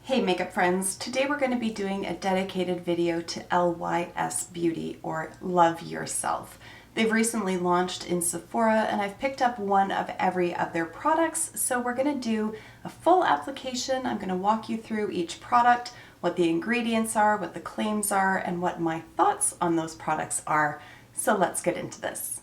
Hey makeup friends, today we're going to be doing a dedicated video to LYS Beauty, or Love Yourself. They've recently launched in Sephora and I've picked up one of every of their products, so we're going to do a full application. I'm going to walk you through each product, what the ingredients are, what the claims are, and what my thoughts on those products are. So let's get into this.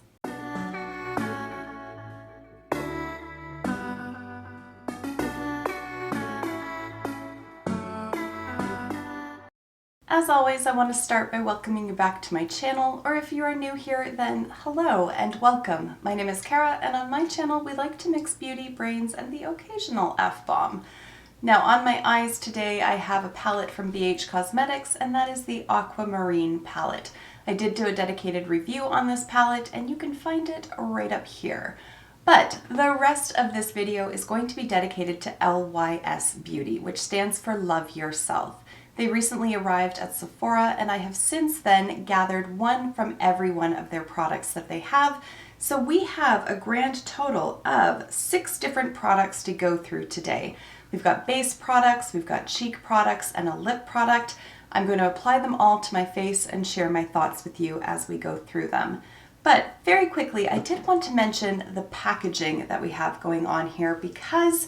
As always, I want to start by welcoming you back to my channel, or if you are new here, then hello and welcome. My name is Kara, and on my channel we like to mix beauty, brains, and the occasional F-bomb. Now on my eyes today I have a palette from BH Cosmetics, and that is the Aquamarine palette. I did do a dedicated review on this palette, and you can find it right up here. But the rest of this video is going to be dedicated to LYS Beauty, which stands for Love Yourself. They recently arrived at Sephora, and I have since then gathered one from every one of their products that they have. So we have a grand total of 6 different products to go through today. We've got base products, we've got cheek products, and a lip product. I'm going to apply them all to my face and share my thoughts with you as we go through them. But very quickly, I did want to mention the packaging that we have going on here because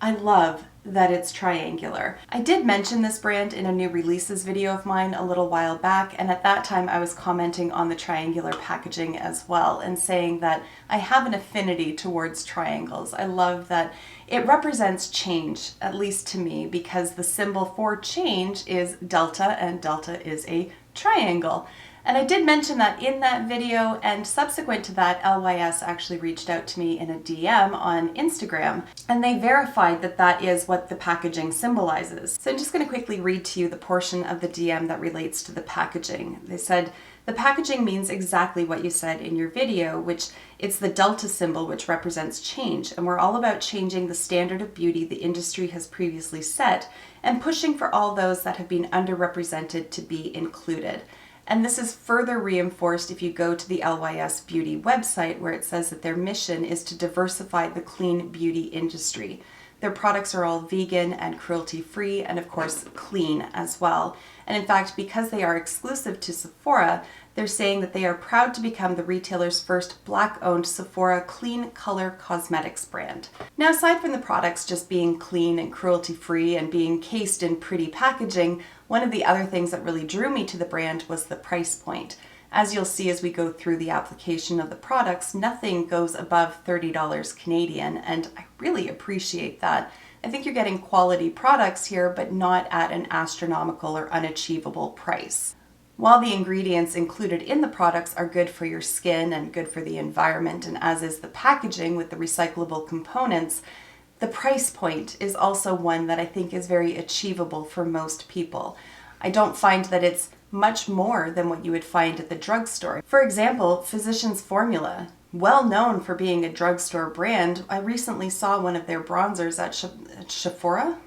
I love that it's triangular. I did mention this brand in a new releases video of mine a little while back, and at that time I was commenting on the triangular packaging as well and saying that I have an affinity towards triangles. I love that it represents change, at least to me, because the symbol for change is delta, and delta is a triangle. And I did mention that in that video, and subsequent to that, LYS actually reached out to me in a DM on Instagram, and they verified that that is what the packaging symbolizes. So I'm just going to quickly read to you the portion of the DM that relates to the packaging. They said, "The packaging means exactly what you said in your video, which it's the delta symbol which represents change, and we're all about changing the standard of beauty the industry has previously set and pushing for all those that have been underrepresented to be included." And this is further reinforced if you go to the LYS Beauty website, where it says that their mission is to diversify the clean beauty industry. Their products are all vegan and cruelty-free, and of course clean as well. And in fact, because they are exclusive to Sephora, they're saying that they are proud to become the retailer's first Black-owned Sephora clean color cosmetics brand. Now, aside from the products just being clean and cruelty-free and being cased in pretty packaging, one of the other things that really drew me to the brand was the price point. As you'll see as we go through the application of the products, nothing goes above $30 Canadian, and I really appreciate that. I think you're getting quality products here, but not at an astronomical or unachievable price. While the ingredients included in the products are good for your skin and good for the environment, and as is the packaging with the recyclable components, the price point is also one that I think is very achievable for most people. I don't find that it's much more than what you would find at the drugstore. For example, Physicians Formula, well known for being a drugstore brand. I recently saw one of their bronzers at Sephora.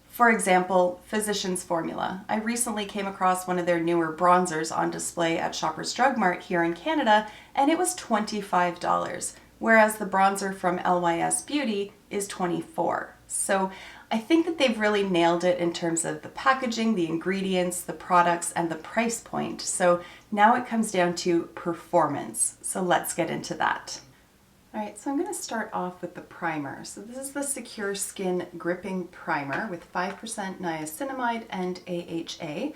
For example, Physicians Formula. I recently came across one of their newer bronzers on display at Shoppers Drug Mart here in Canada, and it was $25, whereas the bronzer from LYS Beauty is $24. So I think that they've really nailed it in terms of the packaging, the ingredients, the products, and the price point. So now it comes down to performance. So let's get into that. All right, so I'm going to start off with the primer. So this is the Secure Skin Gripping Primer with 5% niacinamide and AHA. It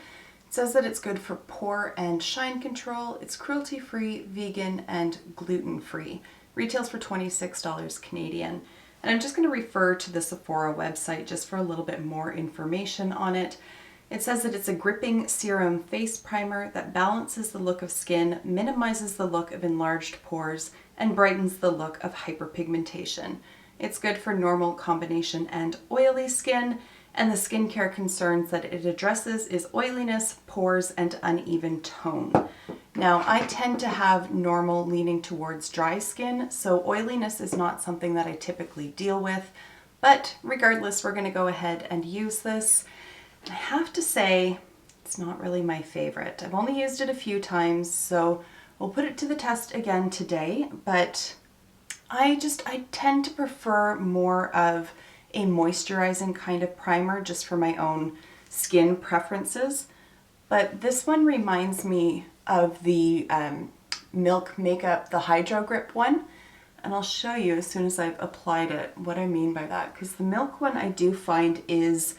says that it's good for pore and shine control. It's cruelty-free, vegan, and gluten-free. Retails for $26 Canadian. And I'm just going to refer to the Sephora website just for a little bit more information on it. It says that it's a gripping serum face primer that balances the look of skin, minimizes the look of enlarged pores, and brightens the look of hyperpigmentation. It's good for normal, combination, and oily skin, and the skincare concerns that it addresses is oiliness, pores, and uneven tone. Now, I tend to have normal leaning towards dry skin, so oiliness is not something that I typically deal with, but regardless, we're going to go ahead and use this. I have to say, it's not really my favorite. I've only used it a few times, so we'll put it to the test again today, but I tend to prefer more of a moisturizing kind of primer just for my own skin preferences. But this one reminds me of the Milk Makeup, the Hydro Grip one. And I'll show you as soon as I've applied it what I mean by that. Because the Milk one I do find is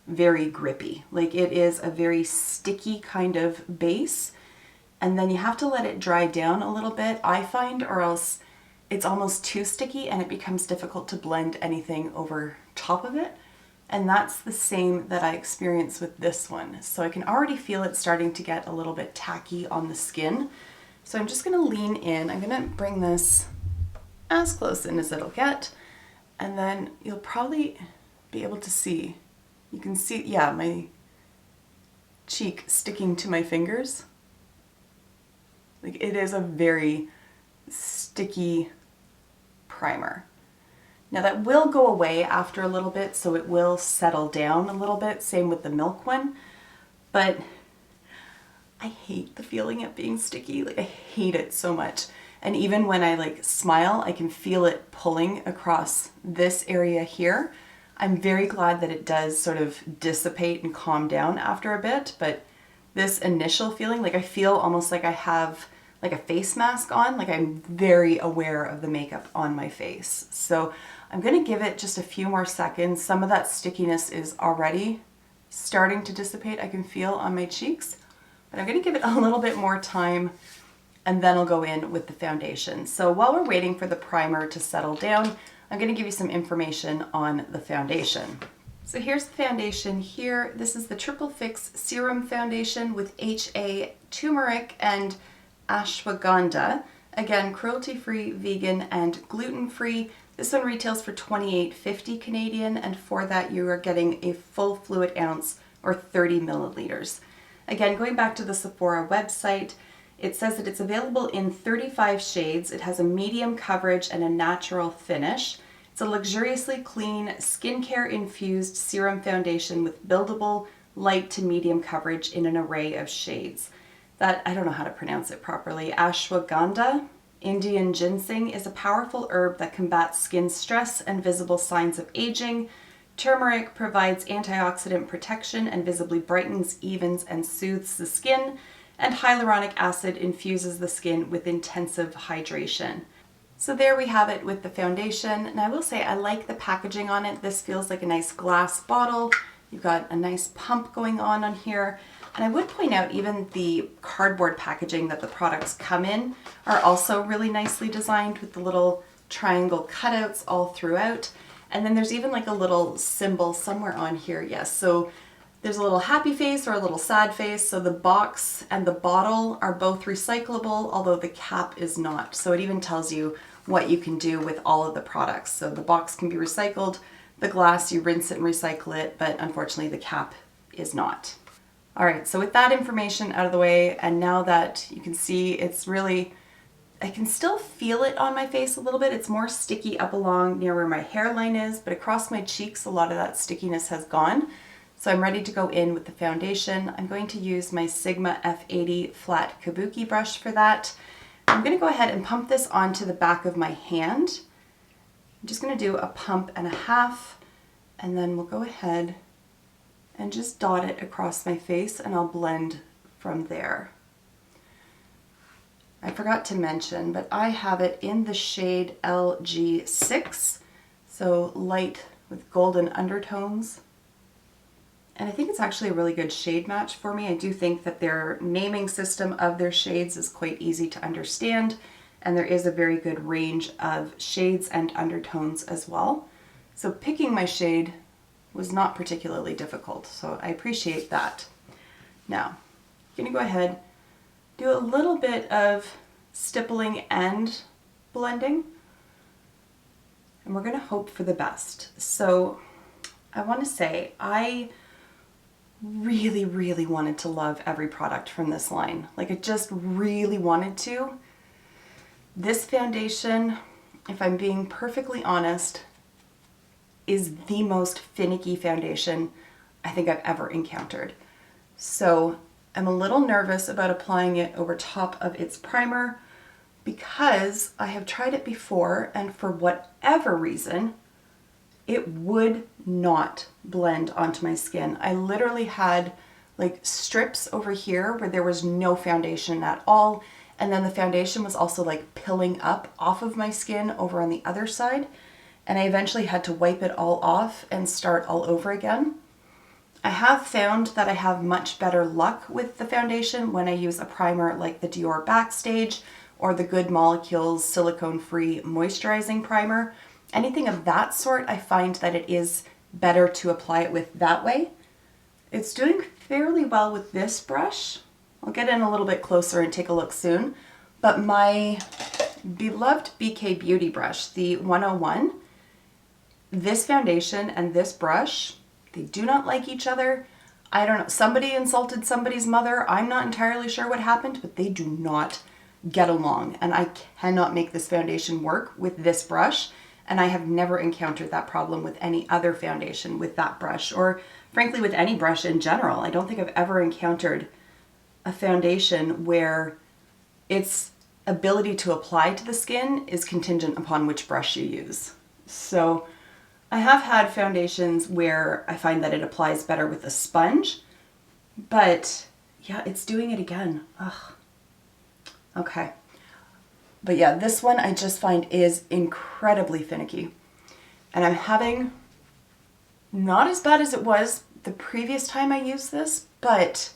very grippy. Like it is a very sticky kind of base. And then you have to let it dry down a little bit, I find, or else it's almost too sticky and it becomes difficult to blend anything over top of it. And that's the same that I experience with this one. So I can already feel it starting to get a little bit tacky on the skin. So I'm just gonna lean in. I'm gonna bring this as close in as it'll get. And then you'll probably be able to see. You can see, yeah, my cheek sticking to my fingers. Like it is a very sticky primer. Now that will go away after a little bit, so it will settle down a little bit, same with the Milk one, but I hate the feeling of being sticky. Like I hate it so much. And even when I like smile, I can feel it pulling across this area here. I'm very glad that it does sort of dissipate and calm down after a bit, but this initial feeling, like I feel almost like I have like a face mask on, like I'm very aware of the makeup on my face. So I'm gonna give it just a few more seconds. Some of that stickiness is already starting to dissipate, I can feel on my cheeks, but I'm gonna give it a little bit more time and then I'll go in with the foundation. So while we're waiting for the primer to settle down, I'm gonna give you some information on the foundation. So here's the foundation here. This is the Triple Fix Serum Foundation with HA, turmeric, and ashwagandha. Again, cruelty-free, vegan, and gluten-free. This one retails for $28.50 Canadian, and for that you are getting a full fluid ounce or 30 milliliters. Again, going back to the Sephora website, it says that it's available in 35 shades. It has a medium coverage and a natural finish. It's a luxuriously clean, skincare-infused serum foundation with buildable, light to medium coverage in an array of shades. That, I don't know how to pronounce it properly. Ashwagandha, Indian ginseng, is a powerful herb that combats skin stress and visible signs of aging. Turmeric provides antioxidant protection and visibly brightens, evens, and soothes the skin. And hyaluronic acid infuses the skin with intensive hydration. So there we have it with the foundation. And I will say I like the packaging on it. This feels like a nice glass bottle. You've got a nice pump going on here. And I would point out even the cardboard packaging that the products come in are also really nicely designed with the little triangle cutouts all throughout. And then there's even like a little symbol somewhere on here. Yes, so there's a little happy face or a little sad face. So the box and the bottle are both recyclable, although the cap is not. So it even tells you what you can do with all of the products. So the box can be recycled, the glass, you rinse it and recycle it, but unfortunately the cap is not. All right, so with that information out of the way, and now that you can see it's really, I can still feel it on my face a little bit. It's more sticky up along near where my hairline is, but across my cheeks, a lot of that stickiness has gone. So I'm ready to go in with the foundation. I'm going to use my Sigma F80 flat kabuki brush for that. I'm gonna go ahead and pump this onto the back of my hand. I'm just gonna do a pump and a half, and then we'll go ahead and just dot it across my face and I'll blend from there. I forgot to mention, but I have it in the shade LG6, so light with golden undertones. And I think it's actually a really good shade match for me. I do think that their naming system of their shades is quite easy to understand, and there is a very good range of shades and undertones as well. So picking my shade was not particularly difficult, so I appreciate that. Now, I'm gonna go ahead, do a little bit of stippling and blending, and we're gonna hope for the best. So I wanna say, I really wanted to love every product from this line. Like I just really wanted to. This foundation, if I'm being perfectly honest, is the most finicky foundation I think I've ever encountered. So I'm a little nervous about applying it over top of its primer because I have tried it before and for whatever reason, it would not blend onto my skin. I literally had like strips over here where there was no foundation at all. And then the foundation was also like pilling up off of my skin over on the other side. And I eventually had to wipe it all off and start all over again. I have found that I have much better luck with the foundation when I use a primer like the Dior Backstage or the Good Molecules silicone-free moisturizing primer. Anything of that sort, I find that it is better to apply it with that way. It's doing fairly well with this brush. I'll get in a little bit closer and take a look soon. But my beloved BK Beauty brush, the 101, this foundation and this brush, they do not like each other. I don't know, somebody insulted somebody's mother. I'm not entirely sure what happened, but they do not get along. And I cannot make this foundation work with this brush. And I have never encountered that problem with any other foundation with that brush, or frankly with any brush in general. I don't think I've ever encountered a foundation where its ability to apply to the skin is contingent upon which brush you use. So I have had foundations where I find that it applies better with a sponge, but yeah, it's doing it again. Ugh. Okay. But yeah, this one I just find is incredibly finicky. And I'm having, not as bad as it was the previous time I used this, but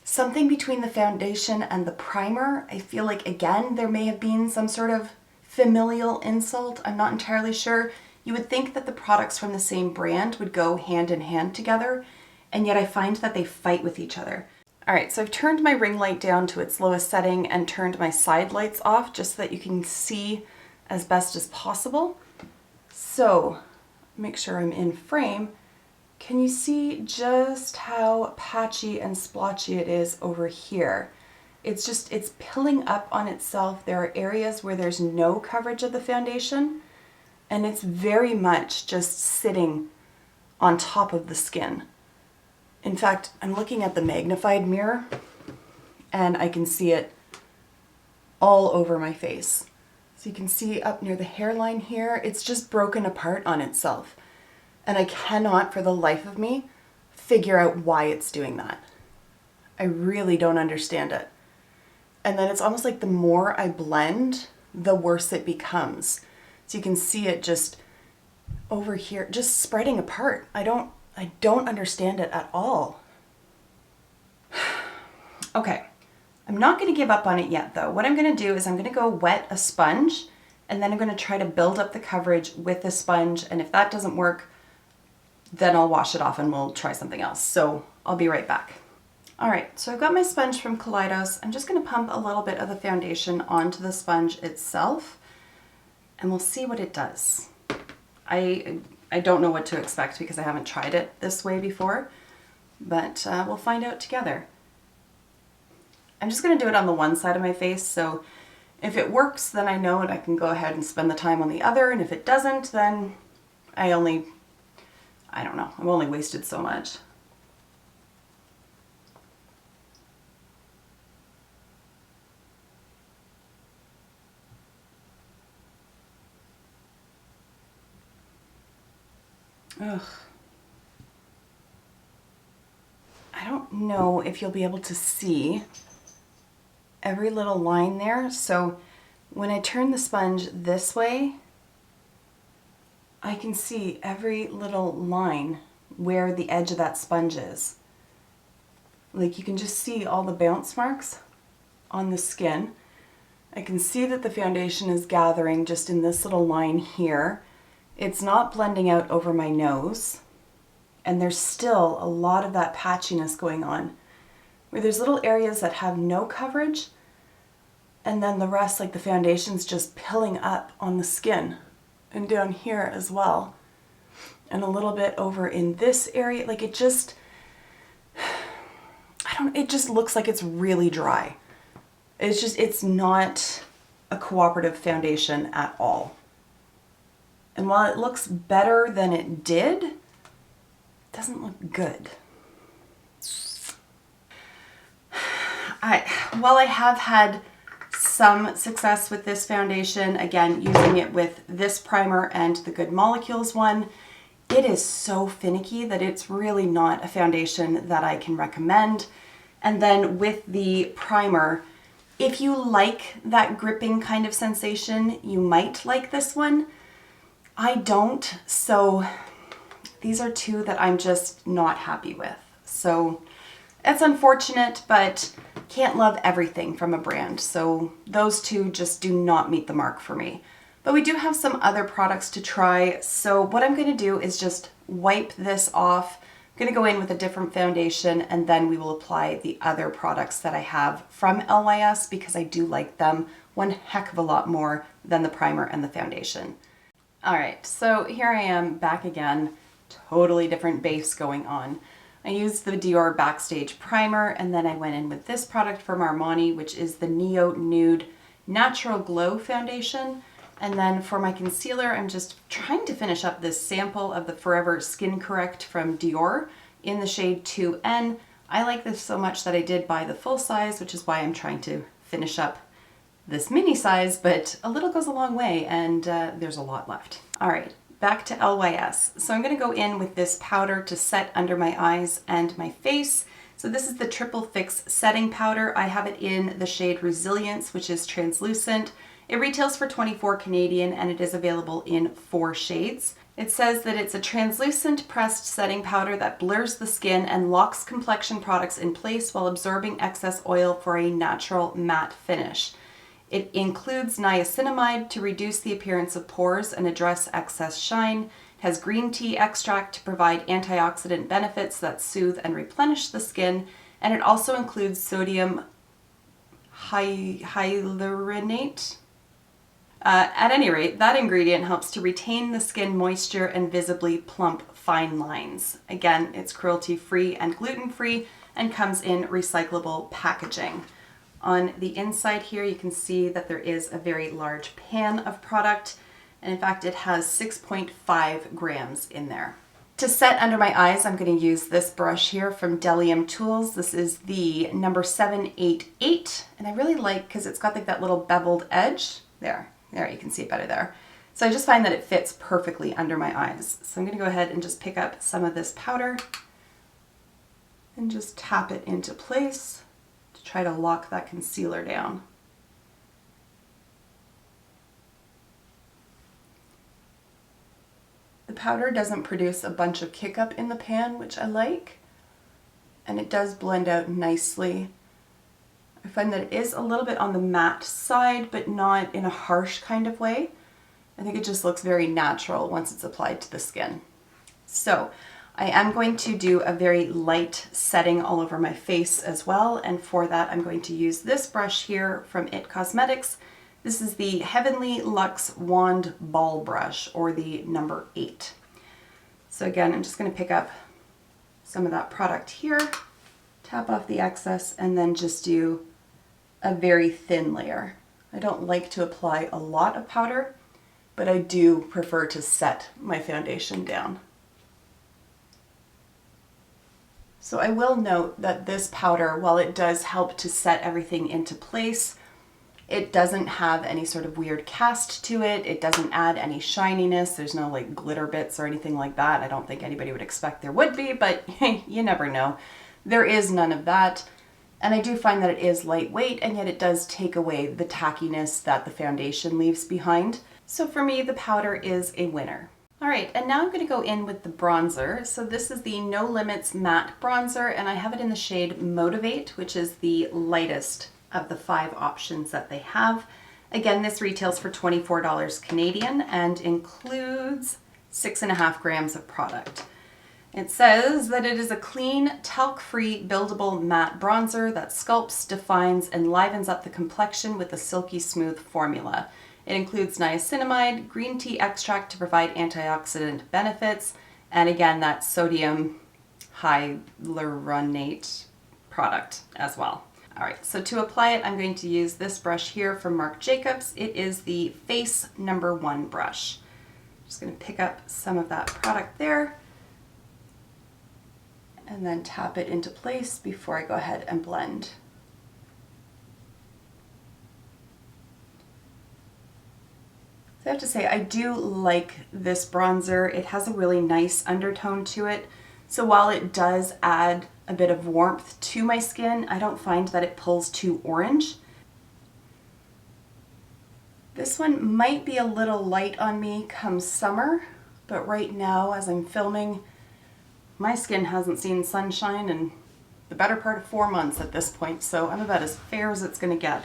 something between the foundation and the primer, I feel like, again, there may have been some sort of familial insult. I'm not entirely sure. You would think that the products from the same brand would go hand in hand together, and yet I find that they fight with each other. All right, so I've turned my ring light down to its lowest setting and turned my side lights off just so that you can see as best as possible. So, make sure I'm in frame. Can you see just how patchy and splotchy it is over here? It's pilling up on itself. There are areas where there's no coverage of the foundation, and it's very much just sitting on top of the skin. In fact, I'm looking at the magnified mirror and I can see it all over my face. So you can see up near the hairline here, it's just broken apart on itself. And I cannot for the life of me figure out why it's doing that. I really don't understand it. And then it's almost like the more I blend, the worse it becomes. So you can see it just over here, just spreading apart. I don't understand it at all. Okay, I'm not going to give up on it yet though. What I'm going to do is I'm going to go wet a sponge, and then I'm going to try to build up the coverage with the sponge, and if that doesn't work, then I'll wash it off and we'll try something else. So I'll be right back. All right, so I've got my sponge from Kaleidos. I'm just going to pump a little bit of the foundation onto the sponge itself, and we'll see what it does. I don't know what to expect because I haven't tried it this way before, but we'll find out together. I'm just going to do it on the one side of my face, so if it works, then I know and I can go ahead and spend the time on the other, and if it doesn't, then I don't know, I've only wasted so much. Ugh. I don't know if you'll be able to see every little line there. So when I turn the sponge this way, I can see every little line where the edge of that sponge is. Like you can just see all the bounce marks on the skin. I can see that the foundation is gathering just in this little line here. It's not blending out over my nose, and there's still a lot of that patchiness going on, where there's little areas that have no coverage, and then the rest, like the foundation's just pilling up on the skin, and down here as well, and a little bit over in this area. Like it just, it just looks like it's really dry. It's not a cooperative foundation at all. And while it looks better than it did, it doesn't look good. While I have had some success with this foundation, again, using it with this primer and the Good Molecules one. It is so finicky that it's really not a foundation that I can recommend. And then with the primer, if you like that gripping kind of sensation, you might like this one. I don't, so these are two that I'm just not happy with. So it's unfortunate, but can't love everything from a brand. So those two just do not meet the mark for me. But we do have some other products to try. So what I'm going to do is just wipe this off. I'm going to go in with a different foundation, and then we will apply the other products that I have from LYS because I do like them one heck of a lot more than the primer and the foundation. All right, so here I am back again, totally different base going on. I used the Dior Backstage Primer, and then I went in with this product from Armani, which is the Neo Nude Natural Glow Foundation. And then for my concealer, I'm just trying to finish up this sample of the Forever Skin Correct from Dior in the shade 2N. I like this so much that I did buy the full size, which is why I'm trying to finish up this mini size, but a little goes a long way, and there's a lot left. All right, back to LYS. So I'm gonna go in with this powder to set under my eyes and my face. So this is the Triple Fix Setting Powder. I have it in the shade Resilience, which is translucent. It retails for $24 Canadian and it is available in 4 shades. It says that it's a translucent pressed setting powder that blurs the skin and locks complexion products in place while absorbing excess oil for a natural matte finish. It includes niacinamide to reduce the appearance of pores and address excess shine. It has green tea extract to provide antioxidant benefits that soothe and replenish the skin. And it also includes sodium hyaluronate. At any rate, that ingredient helps to retain the skin moisture and visibly plump fine lines. Again, it's cruelty-free and gluten-free and comes in recyclable packaging. On the inside here, you can see that there is a very large pan of product, and in fact, it has 6.5 grams in there. To set under my eyes, I'm going to use this brush here from Delium Tools. This is the number 788, and I really like because it's got like that little beveled edge. There, you can see it better there. So I just find that it fits perfectly under my eyes. So I'm going to go ahead and just pick up some of this powder and just tap it into place to try to lock that concealer down. The powder doesn't produce a bunch of kick up in the pan, which I like, and it does blend out nicely. I find that it is a little bit on the matte side, but not in a harsh kind of way. I think it just looks very natural once it's applied to the skin. So I am going to do a very light setting all over my face as well, and for that I'm going to use this brush here from Adept Cosmetics. This is the Heavenly Luxe Wand Ball Brush, or the number 8. So again, I'm just going to pick up some of that product here, tap off the excess, and then just do a very thin layer. I don't like to apply a lot of powder, but I do prefer to set my foundation down. So I will note that this powder, while it does help to set everything into place, it doesn't have any sort of weird cast to it. It doesn't add any shininess. There's no like glitter bits or anything like that. I don't think anybody would expect there would be, but you never know. There is none of that. And I do find that it is lightweight, and yet it does take away the tackiness that the foundation leaves behind. So for me, the powder is a winner. All right, and now I'm going to go in with the bronzer. So this is the No Limits Matte Bronzer, and I have it in the shade Motivate, which is the lightest of the 5 options that they have. Again, this retails for $24 Canadian and includes 6.5 grams of product. It says that it is a clean, talc-free, buildable matte bronzer that sculpts, defines, and livens up the complexion with a silky smooth formula. It includes niacinamide, green tea extract to provide antioxidant benefits, and again, that sodium hyaluronate product as well. All right, so to apply it, I'm going to use this brush here from Marc Jacobs. It is the Face number 1 brush. I'm just going to pick up some of that product there and then tap it into place before I go ahead and blend. have to say, I do like this bronzer. It has a really nice undertone to it. So while it does add a bit of warmth to my skin, I don't find that it pulls too orange. This one might be a little light on me come summer, but right now as I'm filming, my skin hasn't seen sunshine in the better part of 4 months at this point, so I'm about as fair as it's going to get.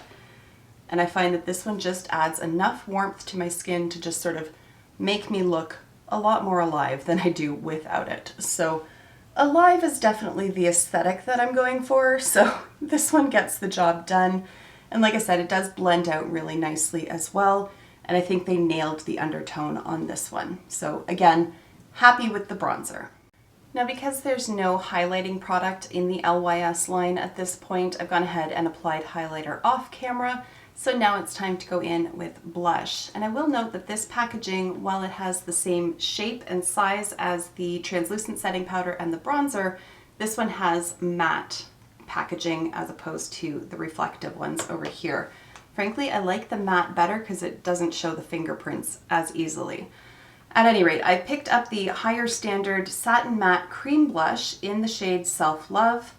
And I find that this one just adds enough warmth to my skin to just sort of make me look a lot more alive than I do without it. So alive is definitely the aesthetic that I'm going for, so this one gets the job done. And like I said, it does blend out really nicely as well, and I think they nailed the undertone on this one. So again, happy with the bronzer. Now because there's no highlighting product in the LYS line at this point, I've gone ahead and applied highlighter off camera. So now it's time to go in with blush. And I will note that this packaging, while it has the same shape and size as the translucent setting powder and the bronzer, this one has matte packaging as opposed to the reflective ones over here. Frankly, I like the matte better because it doesn't show the fingerprints as easily. At any rate, I picked up the higher standard satin matte cream blush in the shade Self Love.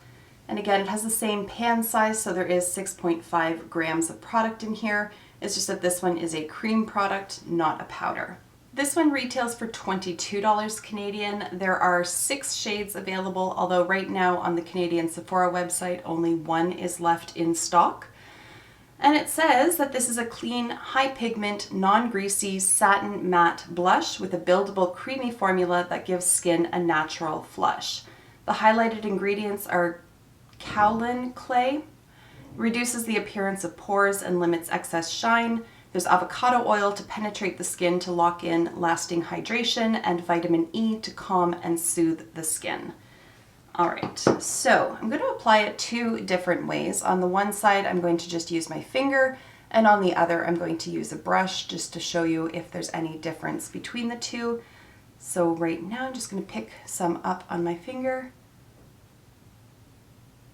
And again, it has the same pan size, so there is 6.5 grams of product in here. It's just that this one is a cream product, not a powder. This one retails for $22 Canadian. There are 6 shades available, although right now on the Canadian Sephora website, only 1 is left in stock. And it says that this is a clean, high pigment, non-greasy satin matte blush with a buildable creamy formula that gives skin a natural flush. The highlighted ingredients are kaolin clay, reduces the appearance of pores and limits excess shine. There's avocado oil to penetrate the skin to lock in lasting hydration, and vitamin E to calm and soothe the skin. All right, so I'm going to apply it 2 different ways. On the one side, I'm going to just use my finger, and on the other, I'm going to use a brush just to show you if there's any difference between the two. So right now, I'm just going to pick some up on my finger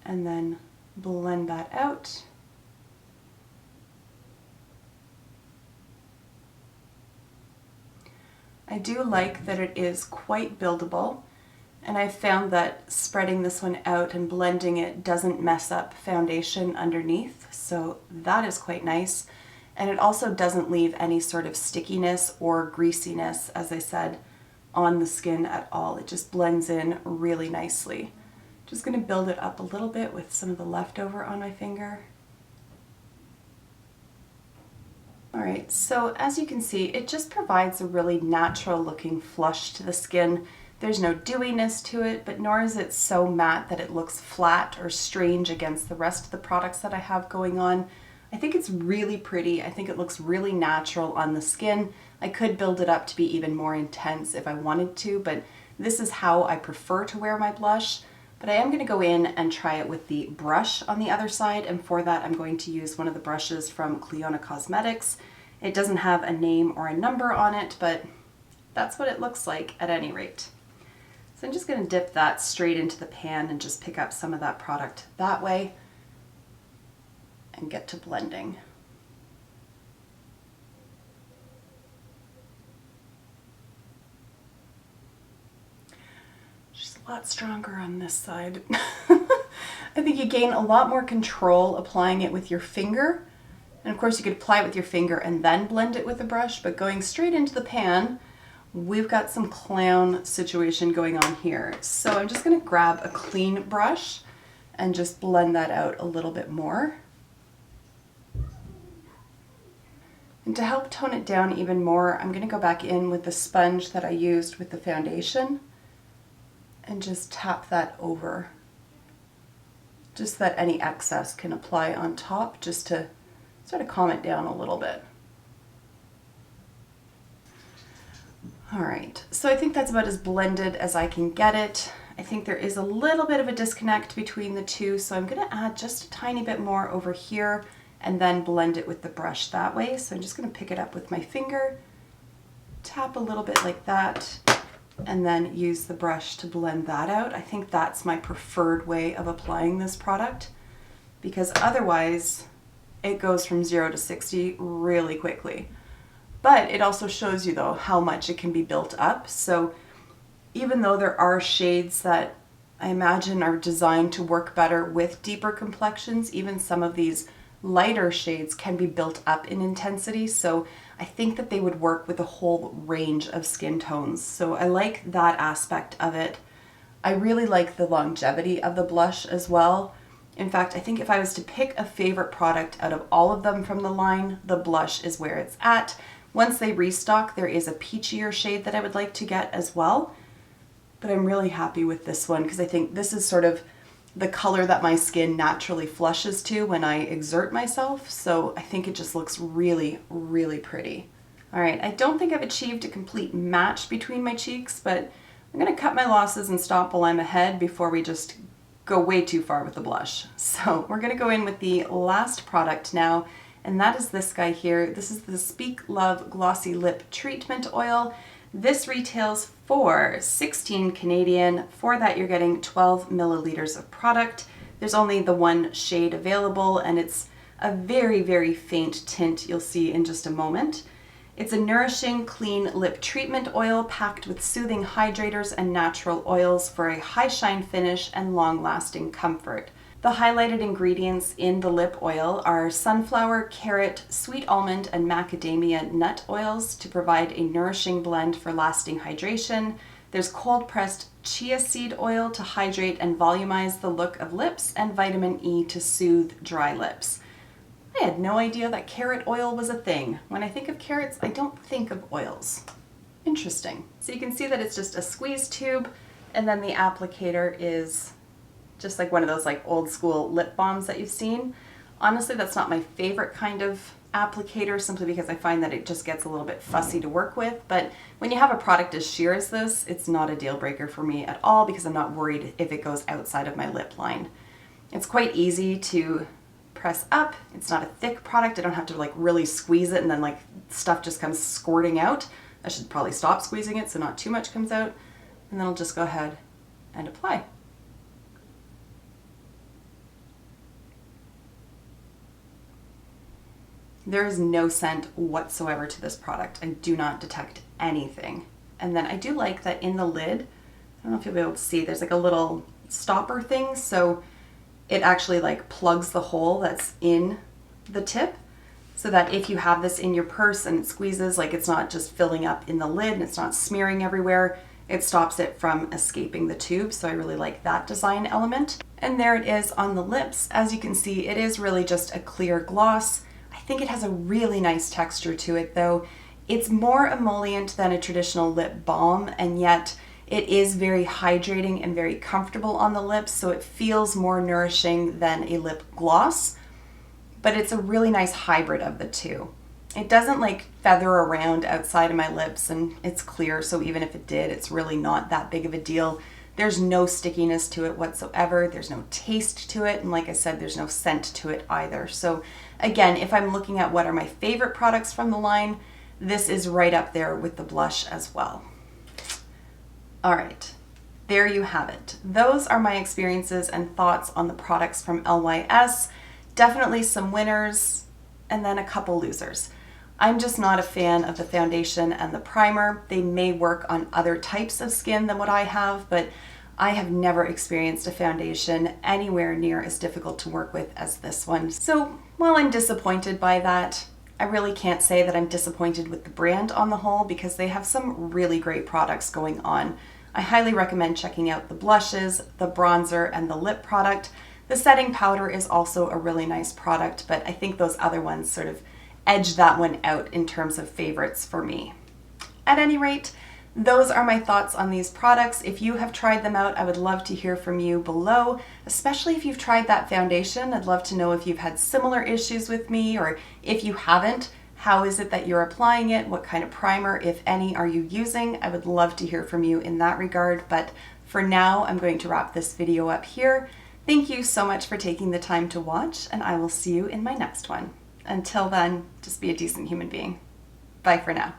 and then blend that out. I do like that it is quite buildable. And I've found that spreading this one out and blending it doesn't mess up foundation underneath, so that is quite nice. And it also doesn't leave any sort of stickiness or greasiness, as I said, on the skin at all. It just blends in really nicely. Just going to build it up a little bit with some of the leftover on my finger. All right, so as you can see, it just provides a really natural looking flush to the skin. There's no dewiness to it, but nor is it so matte that it looks flat or strange against the rest of the products that I have going on. I think it's really pretty. I think it looks really natural on the skin. I could build it up to be even more intense if I wanted to, but this is how I prefer to wear my blush. But I am going to go in and try it with the brush on the other side, and for that I'm going to use one of the brushes from Clionadh Cosmetics. It doesn't have a name or a number on it, but that's what it looks like at any rate. So I'm just going to dip that straight into the pan and just pick up some of that product that way and get to blending. Just a lot stronger on this side. I think you gain a lot more control applying it with your finger. And of course you could apply it with your finger and then blend it with a brush, but going straight into the pan, we've got some clown situation going on here. So I'm just going to grab a clean brush and just blend that out a little bit more. And to help tone it down even more, I'm going to go back in with the sponge that I used with the foundation and just tap that over, just that any excess can apply on top, just to sort of calm it down a little bit. All right, so I think that's about as blended as I can get it. I think there is a little bit of a disconnect between the two, so I'm going to add just a tiny bit more over here and then blend it with the brush that way. So I'm just going to pick it up with my finger, tap a little bit like that, and then use the brush to blend that out. I think that's my preferred way of applying this product, because otherwise it goes from 0 to 60 really quickly. But it also shows you though how much it can be built up. So even though there are shades that I imagine are designed to work better with deeper complexions, even some of these lighter shades can be built up in intensity. So I think that they would work with a whole range of skin tones. So I like that aspect of it. I really like the longevity of the blush as well. In fact, I think if I was to pick a favorite product out of all of them from the line, the blush is where it's at. Once they restock, there is a peachier shade that I would like to get as well. But I'm really happy with this one because I think this is sort of the color that my skin naturally flushes to when I exert myself. So I think it just looks really, really pretty. All right, I don't think I've achieved a complete match between my cheeks, but I'm gonna cut my losses and stop while I'm ahead before we just go way too far with the blush. So we're gonna go in with the last product now, and that is this guy here. This is the Speak Love Glossy Lip Treatment Oil. This retails for 16 Canadian. For that, you're getting 12 milliliters of product. There's only the one shade available, and it's a very, very faint tint you'll see in just a moment. It's a nourishing, clean lip treatment oil packed with soothing hydrators and natural oils for a high shine finish and long-lasting comfort. The highlighted ingredients in the lip oil are sunflower, carrot, sweet almond, and macadamia nut oils to provide a nourishing blend for lasting hydration. There's cold-pressed chia seed oil to hydrate and volumize the look of lips, and vitamin E to soothe dry lips. I had no idea that carrot oil was a thing. When I think of carrots, I don't think of oils. Interesting. So you can see that it's just a squeeze tube, and then the applicator is just like one of those like old school lip balms that you've seen. Honestly, that's not my favorite kind of applicator, simply because I find that it just gets a little bit fussy to work with. But when you have a product as sheer as this, it's not a deal breaker for me at all because I'm not worried if it goes outside of my lip line. It's quite easy to press up. It's not a thick product. I don't have to like really squeeze it and then like stuff just comes squirting out. I should probably stop squeezing it so not too much comes out. And then I'll just go ahead and apply. There is no scent whatsoever to this product. I do not detect anything. And then I do like that in the lid, I don't know if you'll be able to see, there's like a little stopper thing. So it actually like plugs the hole that's in the tip so that if you have this in your purse and it squeezes, like it's not just filling up in the lid and it's not smearing everywhere. It stops it from escaping the tube. So I really like that design element. And there it is on the lips. As you can see, it is really just a clear gloss. I think it has a really nice texture to it though. It's more emollient than a traditional lip balm, and yet it is very hydrating and very comfortable on the lips, so it feels more nourishing than a lip gloss, but it's a really nice hybrid of the two. It doesn't like feather around outside of my lips, and it's clear, so even if it did, it's really not that big of a deal. There's no stickiness to it whatsoever. There's no taste to it, and like I said, there's no scent to it either. So again, if I'm looking at what are my favorite products from the line, this is right up there with the blush as well. All right, there you have it. Those are my experiences and thoughts on the products from LYS. Definitely some winners and then a couple losers. I'm just not a fan of the foundation and the primer. They may work on other types of skin than what I have, but I have never experienced a foundation anywhere near as difficult to work with as this one. So while I'm disappointed by that, I really can't say that I'm disappointed with the brand on the whole because they have some really great products going on. I highly recommend checking out the blushes, the bronzer, and the lip product. The setting powder is also a really nice product, but I think those other ones sort of edge that one out in terms of favorites for me. At any rate, those are my thoughts on these products. If you have tried them out, I would love to hear from you below, especially if you've tried that foundation. I'd love to know if you've had similar issues with me, or if you haven't, how is it that you're applying it? What kind of primer, if any, are you using? I would love to hear from you in that regard, but for now, I'm going to wrap this video up here. Thank you so much for taking the time to watch, and I will see you in my next one. Until then, just be a decent human being. Bye for now.